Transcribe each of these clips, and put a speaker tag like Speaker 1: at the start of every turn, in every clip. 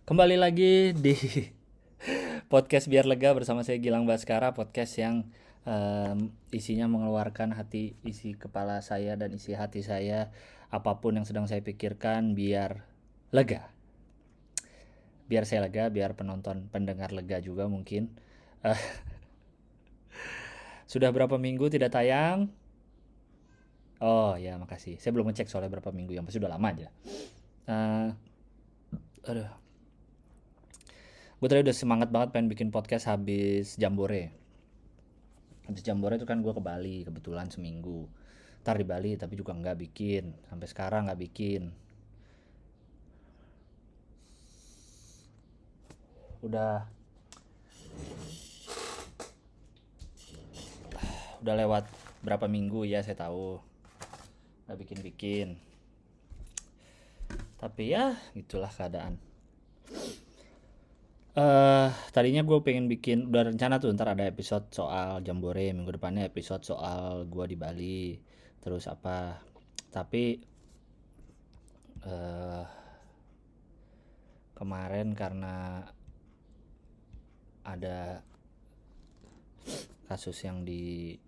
Speaker 1: Kembali lagi di podcast Biar Lega bersama saya Gilang Baskara, podcast yang isinya mengeluarkan isi kepala saya dan isi hati saya, apapun yang sedang saya pikirkan biar lega. Biar saya lega, biar pendengar lega juga mungkin. Eh, sudah berapa minggu tidak tayang? Oh ya, makasih. Saya belum ngecek soalnya berapa minggu, yang pasti udah lama aja. Eh, aduh, gue tadi udah semangat banget pengen bikin podcast habis Jambore itu kan gue ke Bali kebetulan seminggu. Ntar di Bali tapi juga nggak bikin, sampai sekarang nggak bikin. Udah udah lewat berapa minggu ya, saya tahu nggak bikin bikin, tapi ya gitulah keadaan. Tadinya gue pengen bikin, udah rencana tuh ntar ada episode soal Jambore, minggu depannya episode soal gue di Bali, terus apa. Tapi eh kemarin karena ada kasus yang di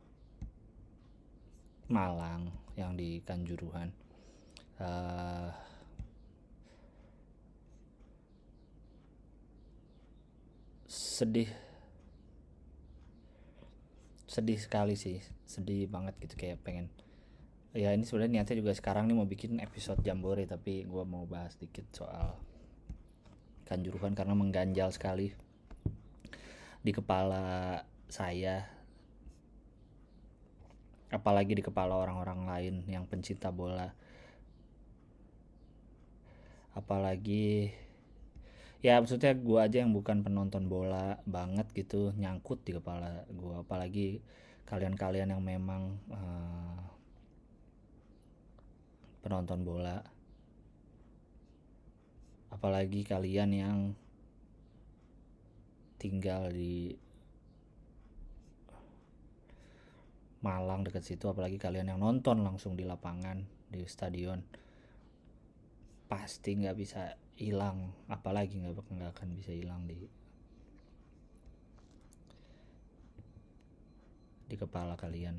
Speaker 1: Malang, yang di Kanjuruhan, eh sedih sedih sekali sih, sedih banget gitu, kayak pengen, ya ini sebenarnya niatnya juga sekarang nih mau bikin episode Jambore, tapi gue mau bahas dikit soal Kanjuruhan karena mengganjal sekali di kepala saya, apalagi di kepala orang-orang lain yang pencinta bola, apalagi ya maksudnya gue aja yang bukan penonton bola banget gitu nyangkut di kepala gue, apalagi kalian-kalian yang memang penonton bola, apalagi kalian yang tinggal di Malang dekat situ, apalagi kalian yang nonton langsung di lapangan di stadion, pasti nggak bisa hilang, apalagi nggak akan bisa hilang di kepala kalian.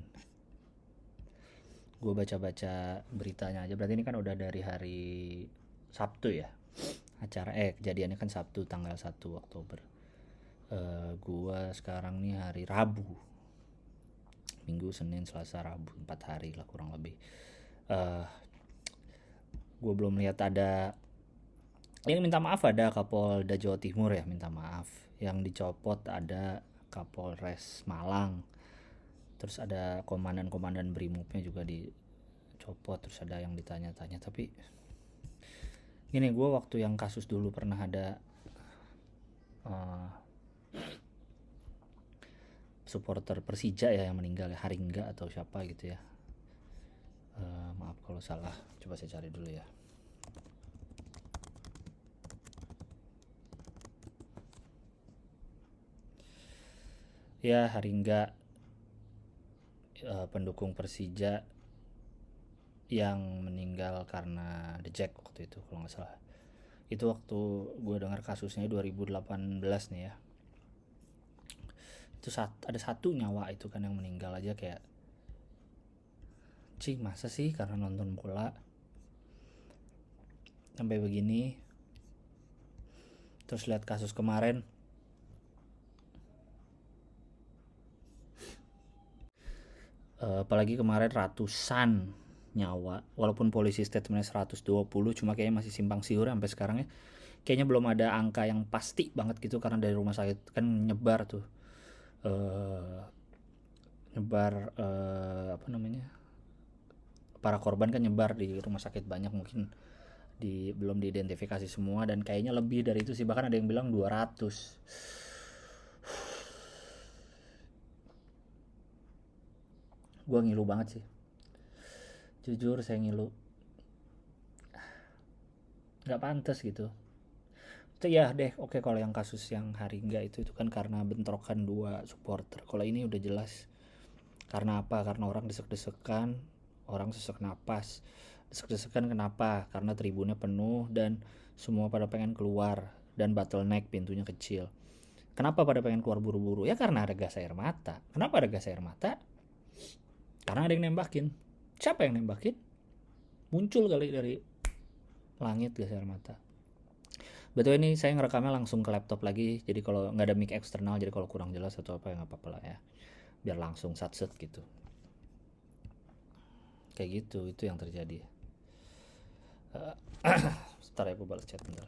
Speaker 1: Gue baca-baca beritanya aja, berarti ini kan udah dari hari Sabtu ya, kejadiannya kan Sabtu tanggal 1 Oktober. Gue sekarang nih hari Rabu, Minggu, Senin, Selasa, Rabu, 4 hari lah kurang lebih. uh, gue belum lihat ada yang minta maaf, ada Kapolda Jawa Timur ya minta maaf, yang dicopot ada Kapolres Malang, terus ada komandan-komandan Brimopnya juga dicopot, terus ada yang ditanya-tanya. Tapi gini, gue waktu yang kasus dulu pernah ada uh, supporter Persija ya yang meninggal ya, Haringga atau siapa gitu ya. Maaf kalau salah, coba saya cari dulu ya. Ya, Haringga, pendukung Persija yang meninggal karena dejek waktu itu kalau nggak salah. Itu waktu gue dengar kasusnya 2018 nih ya. Itu ada satu nyawa itu kan yang meninggal aja, kayak cing, masa sih karena nonton bola sampai begini. Terus lihat kasus kemarin, apalagi kemarin ratusan nyawa, walaupun polisi statementnya 120, cuma kayaknya masih simpang siur sampai sekarang ya. Kayaknya belum ada angka yang pasti banget gitu, karena dari rumah sakit kan nyebar tuh, eh nyebar, apa namanya, para korban kan nyebar di rumah sakit banyak, mungkin belum diidentifikasi semua, dan kayaknya lebih dari itu sih, bahkan ada yang bilang 200. Gue ngilu banget sih, jujur saya ngilu, nggak pantas gitu. Itu ya deh, oke, kalau yang kasus yang Haringga itu kan karena bentrokan dua supporter. Kalau ini udah jelas karena apa, karena orang desek-desekan, orang sesak napas. Desek-desekan kenapa? Karena tribunnya penuh dan semua pada pengen keluar dan bottleneck, pintunya kecil. Kenapa pada pengen keluar buru-buru? Ya karena ada gas air mata. Kenapa ada gas air mata? Karena ada yang nembakin. Siapa yang nembakin? Muncul kali dari langit gas air mata. Betul, ini saya ngerekamnya langsung ke laptop lagi. Jadi kalau nggak ada mic eksternal, jadi kalau kurang jelas atau apa ya nggak apa-apa lah ya. Biar langsung satset gitu. Kayak gitu, itu yang terjadi. Sebentar ya, gue balas chat bentar.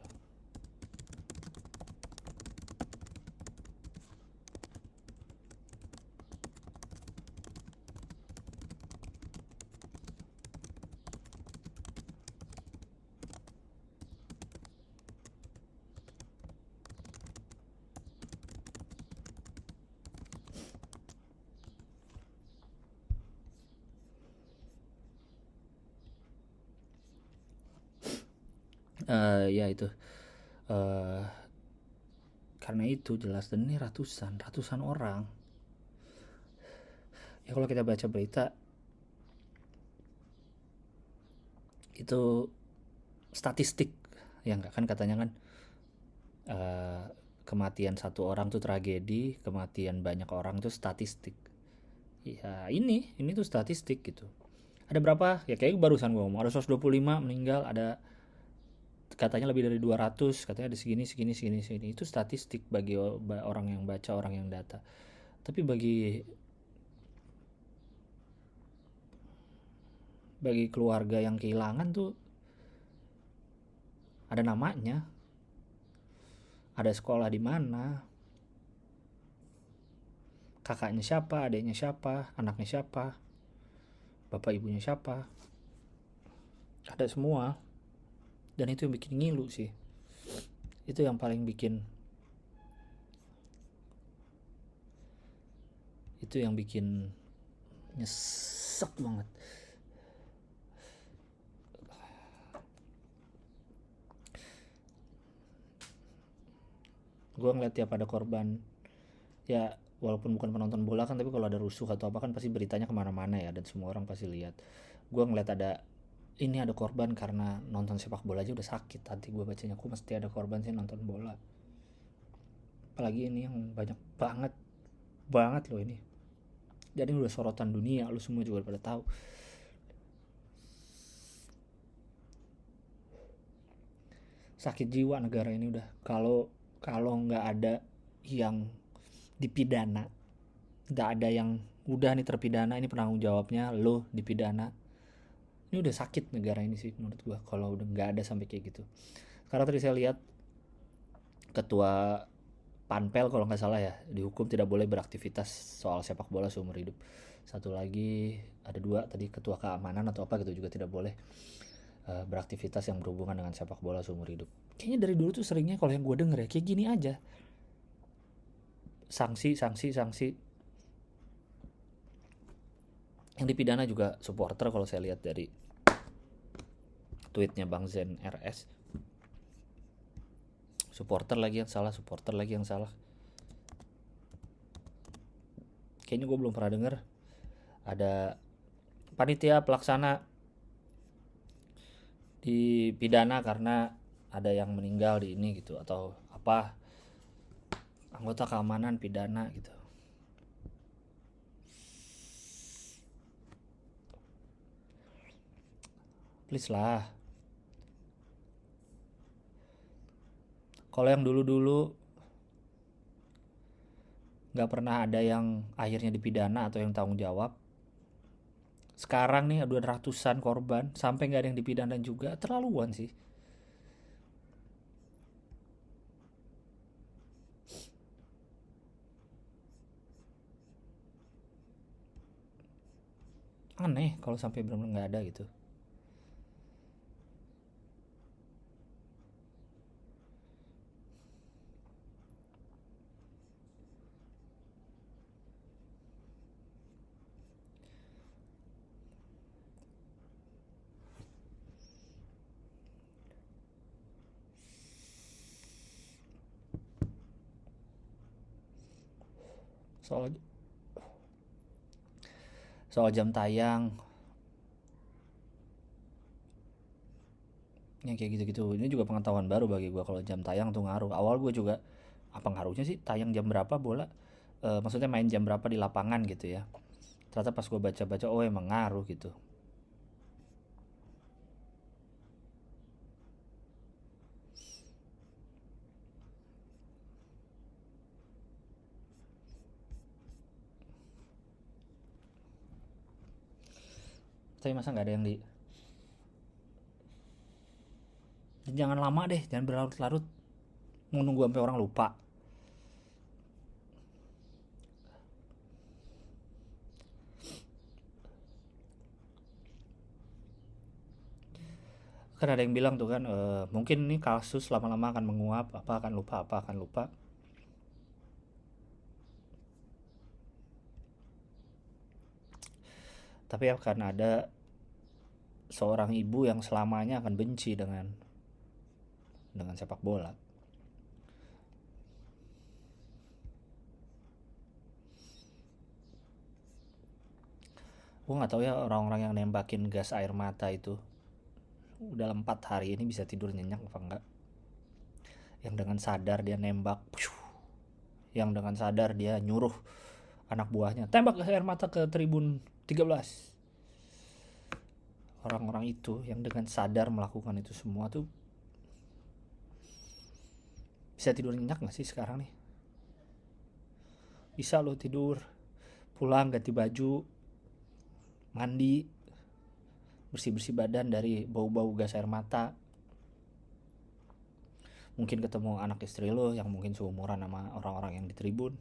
Speaker 1: Ya itu. Karena itu jelas, dan ini ratusan orang. Ya kalau kita baca berita itu statistik, ya nggak kan katanya kan kematian satu orang tuh tragedi, kematian banyak orang tuh statistik. Ya ini tuh statistik gitu. Ada berapa? Ya kayak barusan gue ngomong ada 125 meninggal, ada katanya lebih dari 200, katanya ada segini. Itu statistik bagi orang yang baca, orang yang data. Tapi bagi keluarga yang kehilangan tuh ada namanya, ada sekolah di mana, kakaknya siapa, adiknya siapa, anaknya siapa, bapak ibunya siapa, ada semua. Dan itu yang bikin ngilu sih, itu yang paling bikin, itu yang bikin nyesek banget. Gue ngeliat tiap ada korban, ya walaupun bukan penonton bola kan, tapi kalau ada rusuh atau apa kan pasti beritanya kemana-mana ya, dan semua orang pasti lihat. Gue ngeliat ada korban karena nonton sepak bola aja udah sakit hati gue bacanya. Kok mesti ada korban sih nonton bola, apalagi ini yang banyak banget loh ini. Jadi udah sorotan dunia, lu semua juga pada tahu. Sakit jiwa negara ini udah. Kalau nggak ada yang dipidana, nggak ada yang udah nih terpidana, ini penanggung jawabnya lo dipidana, ini udah sakit negara ini sih menurut gua kalau udah nggak ada sampai kayak gitu. Karena tadi saya lihat ketua Panpel kalau nggak salah ya dihukum tidak boleh beraktivitas soal sepak bola seumur hidup. Satu lagi ada 2 tadi, ketua keamanan atau apa gitu juga tidak boleh beraktivitas yang berhubungan dengan sepak bola seumur hidup. Kayaknya dari dulu tuh seringnya kalau yang gue denger ya kayak gini aja, sanksi. Yang dipidana juga supporter kalau saya lihat dari tweetnya Bang Zen RS. Supporter lagi yang salah. Kayaknya gue belum pernah denger ada panitia pelaksana dipidana karena ada yang meninggal di ini gitu, atau apa, anggota keamanan pidana gitu. Please lah. Kalau yang dulu-dulu nggak pernah ada yang akhirnya dipidana atau yang tanggung jawab. Sekarang nih ada ratusan korban sampai nggak ada yang dipidana juga, terlaluan sih. Aneh kalau sampai benar-benar nggak ada gitu. Soal jam tayang, yang kayak gitu-gitu. Ini juga pengetahuan baru bagi gue kalau jam tayang tuh ngaruh. Awal gue juga apa ngaruhnya sih tayang jam berapa bola, maksudnya main jam berapa di lapangan gitu ya. Ternyata pas gue baca-baca, oh emang ngaruh gitu. Tapi masa nggak ada yang di, jangan lama deh, jangan berlarut-larut mau nunggu sampai orang lupa. Kan ada yang bilang tuh kan, mungkin ini kasus lama-lama akan menguap, apa akan lupa. Tapi akan ada seorang ibu yang selamanya akan benci dengan sepak bola. Gue nggak tahu ya orang-orang yang nembakin gas air mata itu udah 4 hari ini bisa tidur nyenyak apa enggak. Yang dengan sadar dia nembak, yang dengan sadar dia nyuruh anak buahnya tembak gas air mata ke tribun 13. Orang-orang itu yang dengan sadar melakukan itu semua tuh bisa tidur nyenyak gak sih sekarang nih? Bisa lo tidur, pulang ganti baju, mandi, bersih-bersih badan dari bau-bau gas air mata. Mungkin ketemu anak istri lo yang mungkin seumuran sama orang-orang yang di tribun.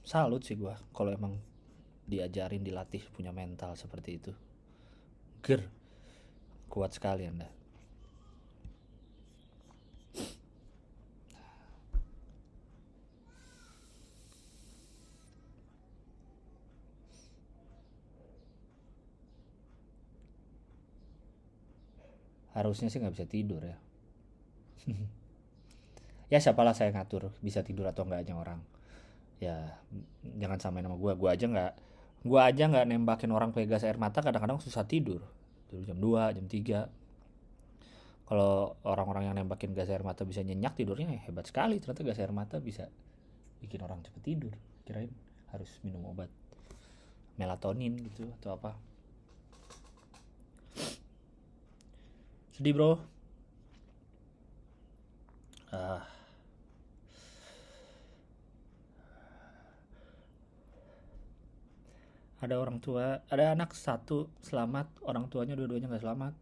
Speaker 1: Salut sih gue kalau emang diajarin, dilatih punya mental seperti itu. Ger, kuat sekali anda. Harusnya sih nggak bisa tidur ya. Ya siapalah saya ngatur bisa tidur atau enggaknya orang. Ya jangan samain sama gue aja nggak, nembakin orang pakai gas air mata, kadang-kadang susah tidur. Tidur jam 2 jam 3. Kalau orang-orang yang nembakin gas air mata bisa nyenyak tidurnya, ya hebat sekali. Ternyata gas air mata bisa bikin orang cepet tidur. Kirain harus minum obat melatonin gitu atau apa. Sedih bro. Ah, ada orang tua, ada anak satu selamat, orang tuanya dua-duanya nggak selamat.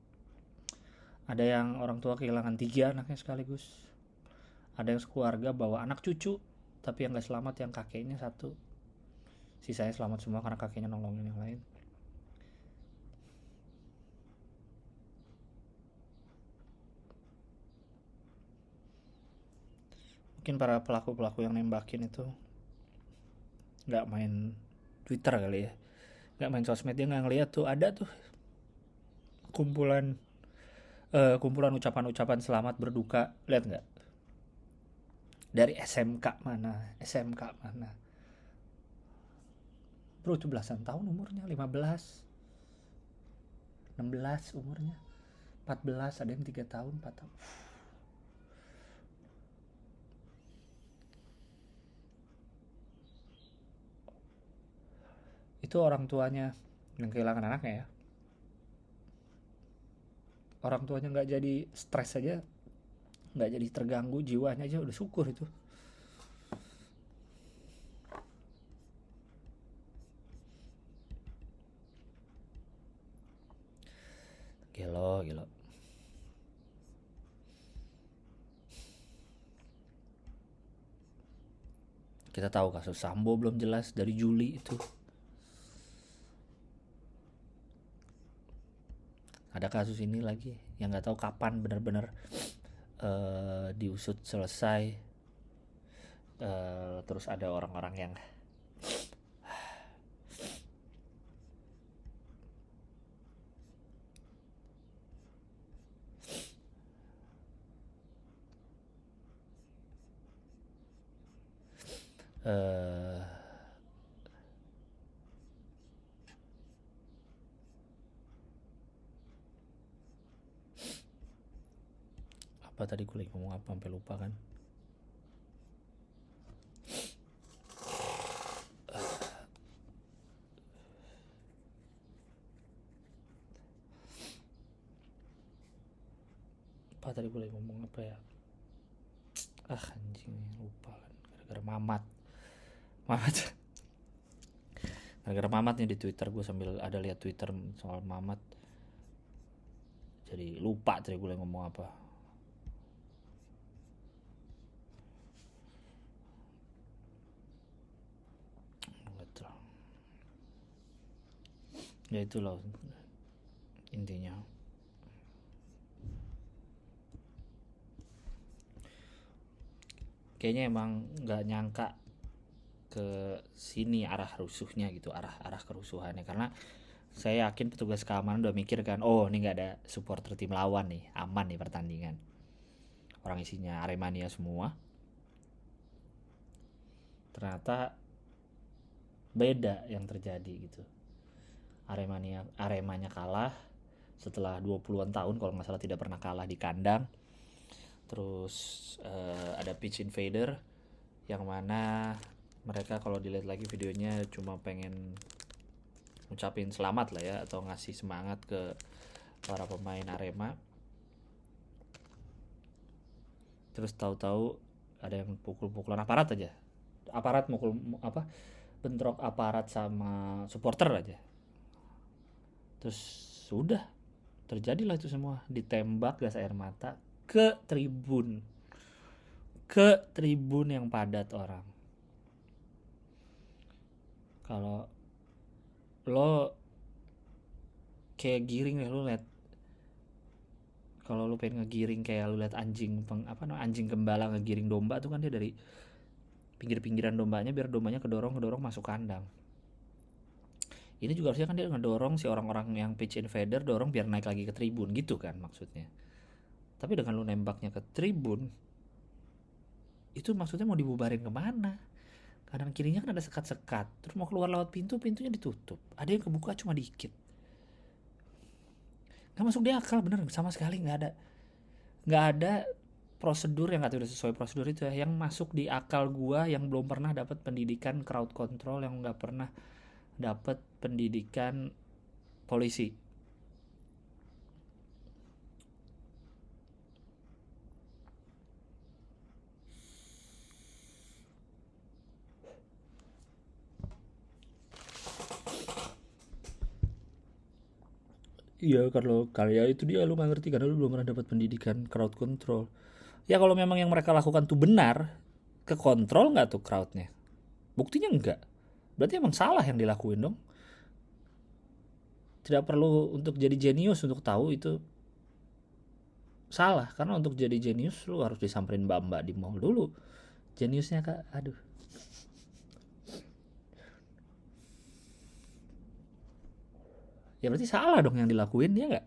Speaker 1: Ada yang orang tua kehilangan 3 anaknya sekaligus. Ada yang sekeluarga bawa anak cucu, tapi yang nggak selamat yang kakeknya satu. Sisanya selamat semua karena kakeknya nolongin yang lain. Mungkin para pelaku-pelaku yang nembakin itu nggak main Twitter kali ya, nggak main sosmed, dia nggak ngeliat tuh ada tuh kumpulan kumpulan ucapan-ucapan selamat berduka, lihat nggak, dari SMK mana bro, itu belasan tahun umurnya, 15 16 umurnya, 14, ada yang 3 tahun 4 tahun. Itu orang tuanya yang kehilangan anaknya ya, orang tuanya nggak jadi stres aja, nggak jadi terganggu jiwanya aja udah syukur itu. Gelo gelo. Kita tahu kasus Sambo belum jelas dari Juli itu. Ada kasus ini lagi yang nggak tahu kapan benar-benar diusut selesai. Terus ada orang-orang yang uh, Apa tadi gue lagi ngomong apa sampai lupa kan. Apa tadi gue lagi ngomong apa ya. Anjing lupa kan. Gara-gara Mamat gara-gara Mamat nih di Twitter. Gue sambil ada lihat Twitter soal Mamat, jadi lupa tadi gue lagi ngomong apa. Betul. Ya itu loh intinya. Kayaknya emang nggak nyangka ke sini arah rusuhnya gitu, arah kerusuhannya, karena saya yakin petugas keamanan udah mikir kan, oh ini nggak ada supporter tim lawan nih, aman nih pertandingan, orang isinya Aremania semua. Ternyata beda yang terjadi gitu. Aremanya kalah setelah 20-an tahun kalau nggak salah, tidak pernah kalah di kandang. Terus ada pitch invader yang mana mereka kalau dilihat lagi videonya cuma pengen ngucapin selamat lah ya, atau ngasih semangat ke para pemain Arema. Terus tahu-tahu ada yang pukul-pukulan aparat aja, aparat mukul apa, bentrok aparat sama supporter aja. Terus sudah terjadilah itu semua, ditembak gas air mata ke tribun yang padat orang. Kalau lo kayak giring ya, lo liat, kalau lo pengen ngegiring kayak lo liat anjing anjing gembala ngegiring domba tuh kan, dia dari pinggir-pinggiran dombanya biar dombanya kedorong masuk kandang. Ini juga harusnya kan dia ngedorong si orang-orang yang pitch invader, dorong biar naik lagi ke tribun gitu kan maksudnya. Tapi dengan lu nembaknya ke tribun, itu maksudnya mau dibubarin kemana? Kanan kirinya kan ada sekat-sekat, terus mau keluar lewat pintunya ditutup, ada yang kebuka cuma dikit. Gak masuk di akal, bener, sama sekali gak ada prosedur yang udah sesuai prosedur itu ya, yang masuk di akal gua yang belum pernah dapat pendidikan crowd control, yang gak pernah dapat pendidikan polisi. Iya, kalau karya itu dia lu nggak ngerti karena lu belum pernah dapat pendidikan crowd control. Ya kalau memang yang mereka lakukan tuh benar, ke kontrol nggak tuh crowdnya? Buktinya enggak. Berarti emang salah yang dilakuin dong. Tidak perlu untuk jadi jenius untuk tahu itu salah, karena untuk jadi jenius lu harus disamperin mbak-mbak di mall dulu. Jeniusnya kak, aduh. Ya berarti salah dong yang dilakuin, ya nggak?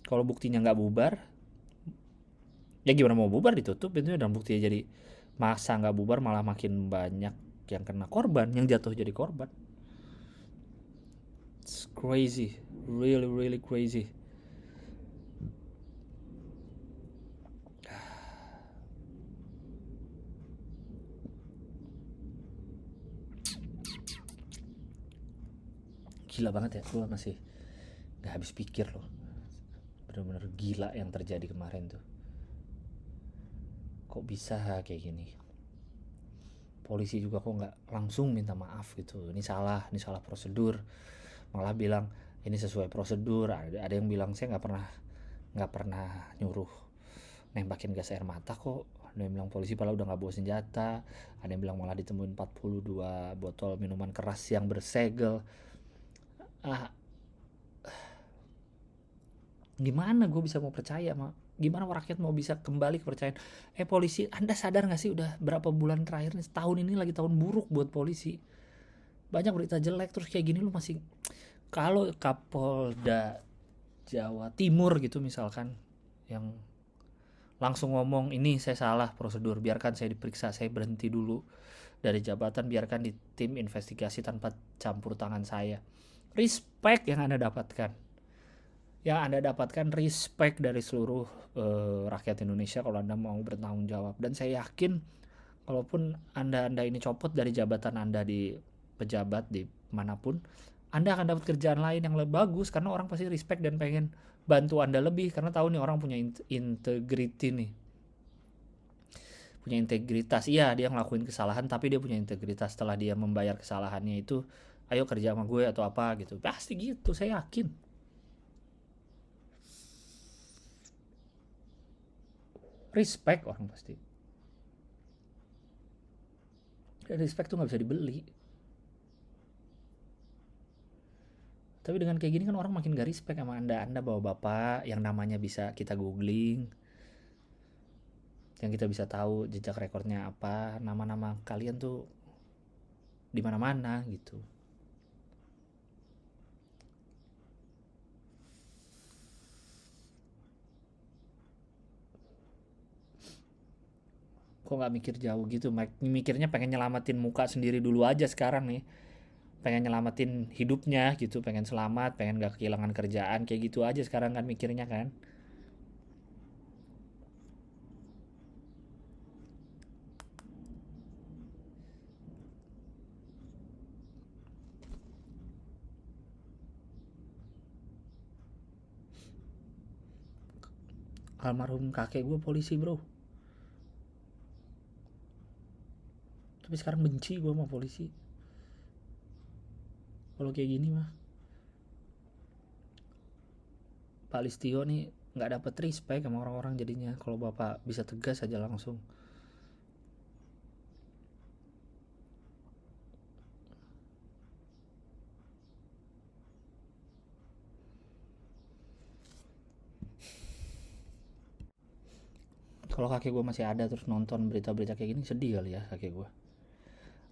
Speaker 1: Kalau buktinya nggak bubar, ya gimana mau bubar, ditutup pintunya, dan buktinya jadi masa nggak bubar malah makin banyak yang kena korban, yang jatuh jadi korban. It's crazy, really crazy. Gila banget ya, gue masih nggak habis pikir loh, bener-bener gila yang terjadi kemarin tuh. Kok bisa kayak gini? Polisi juga kok nggak langsung minta maaf gitu, ini salah prosedur, malah bilang ini sesuai prosedur. Ada yang bilang saya nggak pernah nyuruh nembakin gas air mata kok. Ada yang bilang polisi padahal udah nggak bawa senjata. Ada yang bilang malah ditemuin 42 botol minuman keras yang bersegel. Gimana gue bisa mau percaya, gimana rakyat mau bisa kembali kepercayaan? Polisi, Anda sadar gak sih udah berapa bulan terakhir nih, tahun ini lagi tahun buruk buat polisi, banyak berita jelek, terus kayak gini lu masih. Kalau Kapolda Jawa Timur gitu misalkan, yang langsung ngomong ini saya salah prosedur, biarkan saya diperiksa, saya berhenti dulu dari jabatan, biarkan di tim investigasi tanpa campur tangan saya, respect yang Anda dapatkan. Yang Anda dapatkan respect dari seluruh rakyat Indonesia kalau Anda mau bertanggung jawab. Dan saya yakin kalaupun Anda ini copot dari jabatan Anda di pejabat di manapun, Anda akan dapat kerjaan lain yang lebih bagus karena orang pasti respect dan pengen bantu Anda lebih karena tahu nih orang punya integrity nih. Punya integritas. Iya, dia ngelakuin kesalahan tapi dia punya integritas. Setelah dia membayar kesalahannya itu, ayo kerja sama gue atau apa gitu. Pasti gitu, saya yakin. Respect orang pasti. Dan respect tuh nggak bisa dibeli. Tapi dengan kayak gini kan orang makin gak respect sama Anda. Anda bawa bapak yang namanya bisa kita googling, yang kita bisa tahu jejak rekornya apa, nama-nama kalian tuh di mana-mana gitu. Kok nggak mikir jauh gitu? Mikirnya pengen nyelamatin muka sendiri dulu aja sekarang nih. Pengen nyelamatin hidupnya gitu, pengen selamat, pengen gak kehilangan kerjaan, kayak gitu aja sekarang kan mikirnya kan. Almarhum kakek gue polisi bro, tapi sekarang benci gue sama polisi. Kalau kayak gini mah Pak Listio nih nggak dapet respect sama orang-orang jadinya. Kalau bapak bisa tegas aja langsung. Kalau kakek gue masih ada terus nonton berita-berita kayak gini, sedih kali ya kakek gue.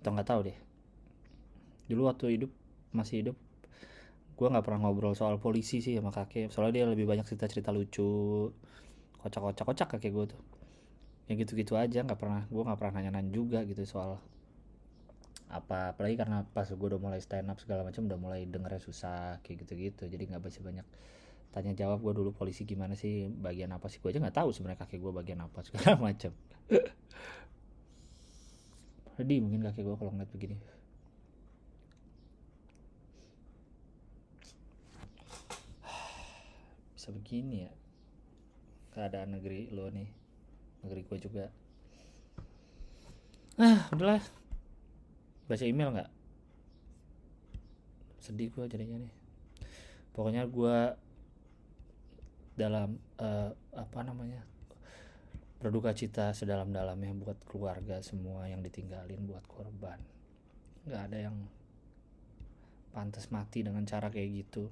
Speaker 1: Atau nggak tahu deh. Dulu waktu masih hidup, gue nggak pernah ngobrol soal polisi sih sama kakek. Soalnya dia lebih banyak cerita-cerita lucu, kocak kakek gue tuh. Ya gitu-gitu aja, gue nggak pernah nanya-nanya juga gitu soal apa. Apalagi karena pas gue udah mulai stand up segala macam, udah mulai dengernya susah kayak gitu-gitu. Jadi nggak banyak tanya jawab. Gue dulu polisi gimana sih, bagian apa sih, gue aja nggak tahu sebenarnya kakek gue bagian apa segala macam. Sedih mungkin kakek gue kalau ngeliat begini. Bisa begini ya keadaan negeri lo nih, negeri gue juga. Udahlah, baca email nggak? Sedih gue jadinya nih. Pokoknya gue dalam apa namanya, berduka cita sedalam-dalamnya buat keluarga semua yang ditinggalin, buat korban. Nggak ada yang pantas mati dengan cara kayak gitu.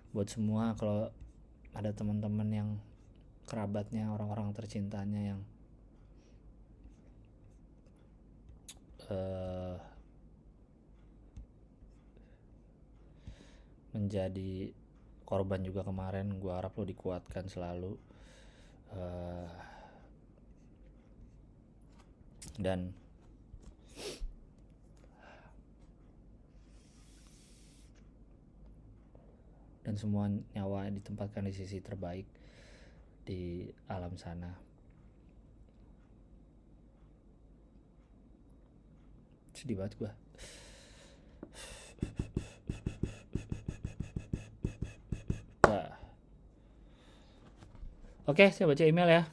Speaker 1: Buat semua, kalau ada teman-teman yang kerabatnya, orang-orang tercintanya yang menjadi korban juga kemarin, gue harap lo dikuatkan selalu. Dan semua nyawa ditempatkan di sisi terbaik di alam sana. Sedih banget gue. Oke, saya baca email ya.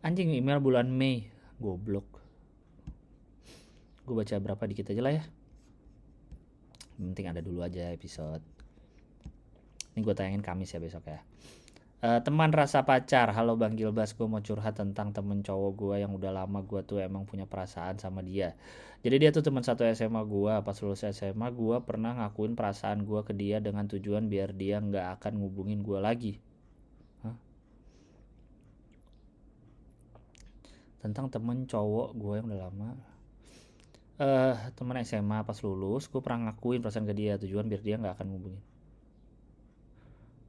Speaker 1: Anjing, email bulan Mei, goblok. Gue baca berapa dikit aja lah ya. Yang penting ada dulu aja episode. Ini gue tayangin Kamis ya besok ya. Teman rasa pacar. Halo Bang Gilbas, gue mau curhat tentang temen cowok gue yang udah lama gue tuh emang punya perasaan sama dia. Jadi dia tuh teman satu SMA gue. Pas lulus SMA gue pernah ngakuin perasaan gue ke dia dengan tujuan biar dia gak akan ngubungin gue lagi. Tentang temen cowok gue yang udah lama. Temen SMA pas lulus gue pernah ngakuin perasaan ke dia, tujuan biar dia gak akan ngubungin.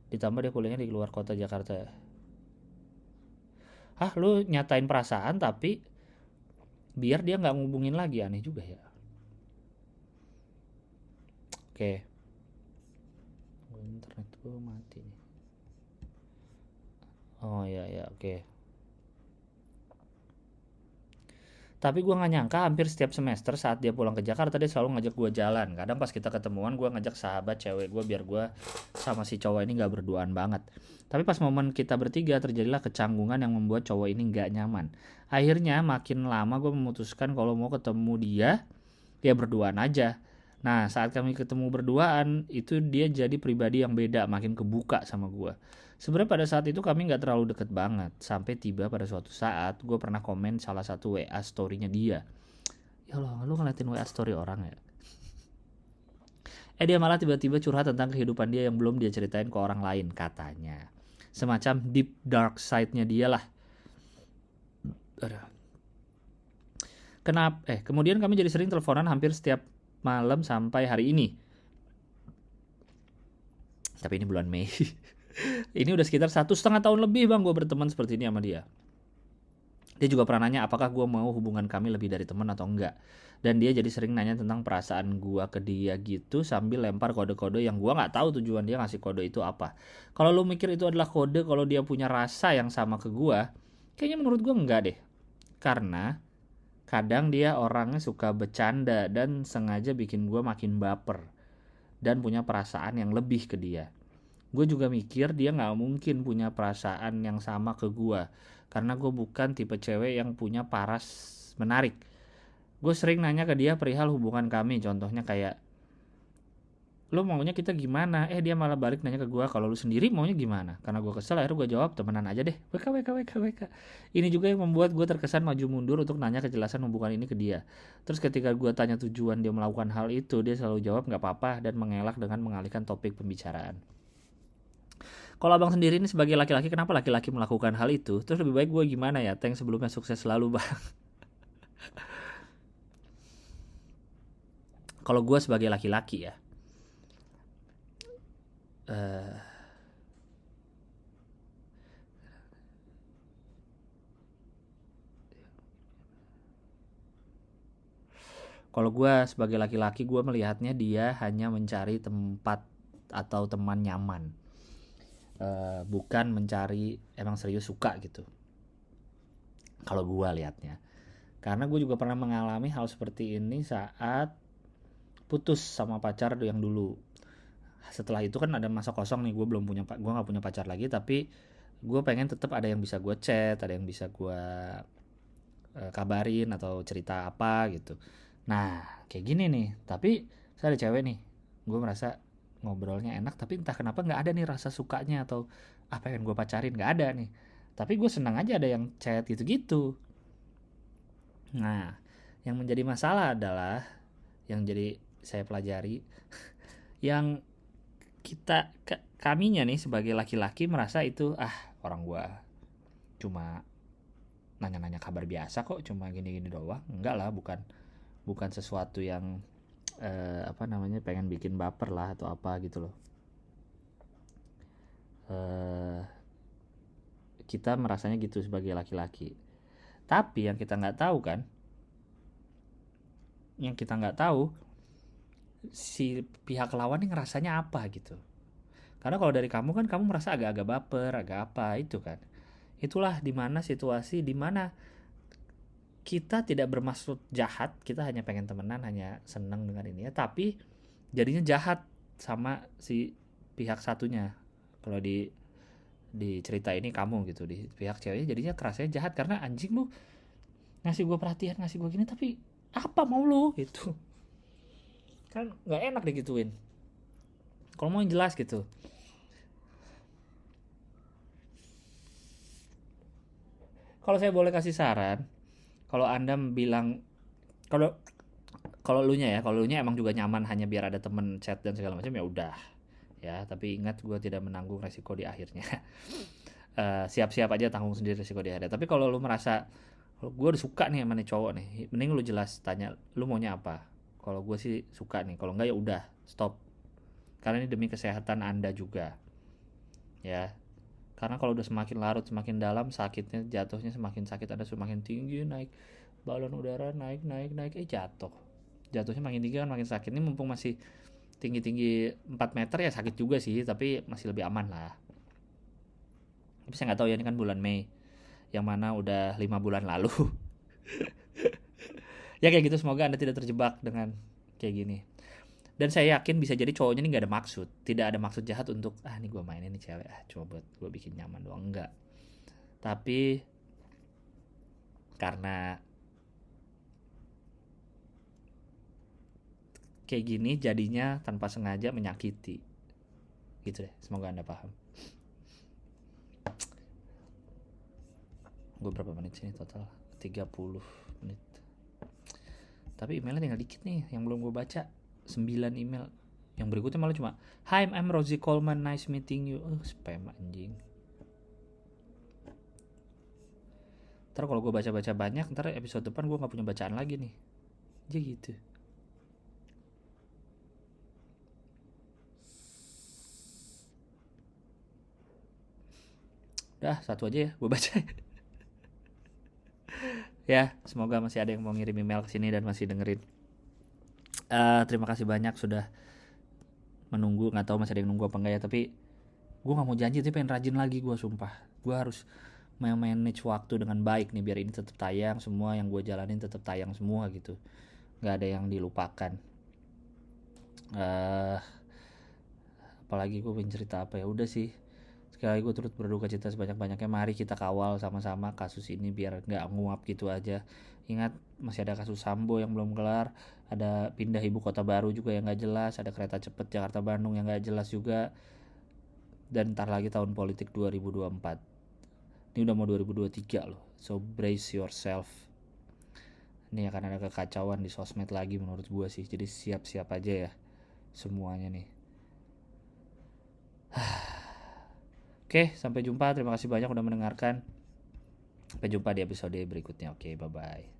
Speaker 1: Ditambah dia kuliahnya di luar kota Jakarta. Hah, lu nyatain perasaan tapi biar dia gak ngubungin lagi, aneh juga ya. Oke, internet gue mati nih. Oh ya oke. Tapi gue nggak nyangka hampir setiap semester saat dia pulang ke Jakarta dia selalu ngajak gue jalan. Kadang pas kita ketemuan gue ngajak sahabat cewek gue biar gue sama si cowok ini nggak berduaan banget. Tapi pas momen kita bertiga terjadilah kecanggungan yang membuat cowok ini nggak nyaman. Akhirnya makin lama gue memutuskan kalau mau ketemu dia ya berduaan aja. Nah saat kami ketemu berduaan itu dia jadi pribadi yang beda, makin kebuka sama gue. Sebenarnya pada saat itu kami nggak terlalu deket banget. Sampai tiba pada suatu saat gue pernah komen salah satu WA story-nya dia. Ya Allah, lu ngeliatin WA story orang ya? Dia malah tiba-tiba curhat tentang kehidupan dia yang belum dia ceritain ke orang lain katanya. Semacam deep dark side-nya dia lah. Kemudian kami jadi sering teleponan hampir setiap malam sampai hari ini. Tapi ini bulan Mei. Ini udah sekitar 1,5 tahun lebih bang gue berteman seperti ini sama dia. Dia juga pernah nanya apakah gue mau hubungan kami lebih dari teman atau enggak. Dan dia jadi sering nanya tentang perasaan gue ke dia gitu sambil lempar kode-kode yang gue gak tahu tujuan dia ngasih kode itu apa. Kalau lu mikir itu adalah kode kalau dia punya rasa yang sama ke gue, kayaknya menurut gue enggak deh. Karena kadang dia orangnya suka bercanda dan sengaja bikin gue makin baper. Dan punya perasaan yang lebih ke dia. Gue juga mikir dia gak mungkin punya perasaan yang sama ke gue. Karena gue bukan tipe cewek yang punya paras menarik. Gue sering nanya ke dia perihal hubungan kami. Contohnya kayak, lu maunya kita gimana? Dia malah balik nanya ke gue, kalau lu sendiri maunya gimana? Karena gue kesel, akhirnya gue jawab temenan aja deh. WK. Ini juga yang membuat gue terkesan maju mundur untuk nanya kejelasan hubungan ini ke dia. Terus ketika gue tanya tujuan dia melakukan hal itu, dia selalu jawab gak apa-apa dan mengelak dengan mengalihkan topik pembicaraan. Kalau abang sendiri ini sebagai laki-laki, kenapa laki-laki melakukan hal itu? Terus lebih baik gue gimana ya? Thanks sebelumnya, sukses selalu bang. Kalau gue sebagai laki-laki ya, kalau gue sebagai laki-laki gue melihatnya dia hanya mencari tempat atau teman nyaman. Bukan mencari emang serius suka gitu. Kalau gue lihatnya, karena gue juga pernah mengalami hal seperti ini saat putus sama pacar yang dulu. Setelah itu kan ada masa kosong nih, gue nggak punya pacar lagi, tapi gue pengen tetap ada yang bisa gue chat, ada yang bisa gue kabarin atau cerita apa gitu. Nah kayak gini nih, tapi saya ada cewek nih, gue merasa ngobrolnya enak, tapi entah kenapa nggak ada nih rasa sukanya atau pengen gue pacarin, nggak ada nih. Tapi gue senang aja ada yang chat gitu-gitu. Nah yang menjadi masalah adalah yang jadi saya pelajari yang kaminya nih sebagai laki-laki merasa itu orang gue cuma nanya-nanya kabar biasa kok, cuma gini-gini doang. Enggak lah, bukan sesuatu yang pengen bikin baper lah atau apa gitu loh. Kita merasanya gitu sebagai laki-laki. Tapi yang kita nggak tahu si pihak lawan ini ngerasanya apa gitu. Karena kalau dari kamu kan kamu merasa agak-agak baper, agak apa itu kan. Itulah dimana situasi dimana kita tidak bermaksud jahat, kita hanya pengen temenan, hanya seneng dengan ini ya, tapi jadinya jahat sama si pihak satunya. Kalau di cerita ini kamu gitu, di pihak ceweknya jadinya kerasanya jahat karena anjing lu ngasih gue perhatian, ngasih gue gini, tapi apa mau lu gitu kan, nggak enak digituin. Kalau mau yang jelas gitu. Kalau saya boleh kasih saran, kalau anda bilang kalau lu nya emang juga nyaman hanya biar ada temen chat dan segala macam, ya udah ya, tapi ingat gue tidak menanggung resiko di akhirnya. Siap-siap aja tanggung sendiri resiko di akhirnya. Tapi kalau lu merasa gue udah suka nih sama nih cowok nih, mending lu jelas tanya lu maunya apa. Kalau gue sih suka nih, kalau enggak ya udah stop, karena ini demi kesehatan anda juga ya. Karena kalau udah semakin larut semakin dalam sakitnya, jatuhnya semakin sakit, anda semakin tinggi, naik balon udara, naik jatuhnya makin tinggi kan makin sakit. Ini mumpung masih tinggi 4 meter ya sakit juga sih, tapi masih lebih aman lah. Tapi saya nggak tahu ya, ini kan bulan Mei, yang mana udah 5 bulan lalu. Ya kayak gitu, semoga Anda tidak terjebak dengan kayak gini. Dan saya yakin bisa jadi cowoknya ini nggak ada maksud, tidak ada maksud jahat untuk nih gue mainin nih cewek, cuma buat gue bikin nyaman doang, enggak. Tapi karena kayak gini jadinya tanpa sengaja menyakiti. Gitu deh, semoga Anda paham. Gue berapa menit sini total? 30 menit. Tapi emailnya tinggal dikit nih yang belum gue baca. 9 email. Yang berikutnya malah cuma Hi, I'm Rosie Coleman, nice meeting you. Spam anjing. Ntar kalau gue baca-baca banyak, ntar episode depan gue gak punya bacaan lagi nih. Jadi gitu. Udah, satu aja ya gue baca. Ya, semoga masih ada yang mau ngirim email ke sini dan masih dengerin. Terima kasih banyak sudah menunggu. Nggak tahu masih ada yang nunggu apa enggak ya, tapi gue nggak mau janji, tapi pengen rajin lagi gue, sumpah. Gue harus manage waktu dengan baik nih biar ini tetap tayang, semua yang gue jalanin tetap tayang semua gitu, nggak ada yang dilupakan. Apalagi gue pengen cerita apa ya, udah sih. Sekali lagi gue turut berduka cita sebanyak-banyaknya. Mari kita kawal sama-sama kasus ini biar nggak nguap gitu aja. Ingat, masih ada kasus Sambo yang belum kelar, ada pindah ibu kota baru juga yang nggak jelas, ada kereta cepet Jakarta Bandung yang nggak jelas juga, dan ntar lagi tahun politik 2024. Ini udah mau 2023 loh, so brace yourself. Ini akan ada kekacauan di sosmed lagi menurut gue sih, jadi siap-siap aja ya semuanya nih. Oke, sampai jumpa. Terima kasih banyak udah mendengarkan. Sampai jumpa di episode berikutnya. Oke, bye-bye.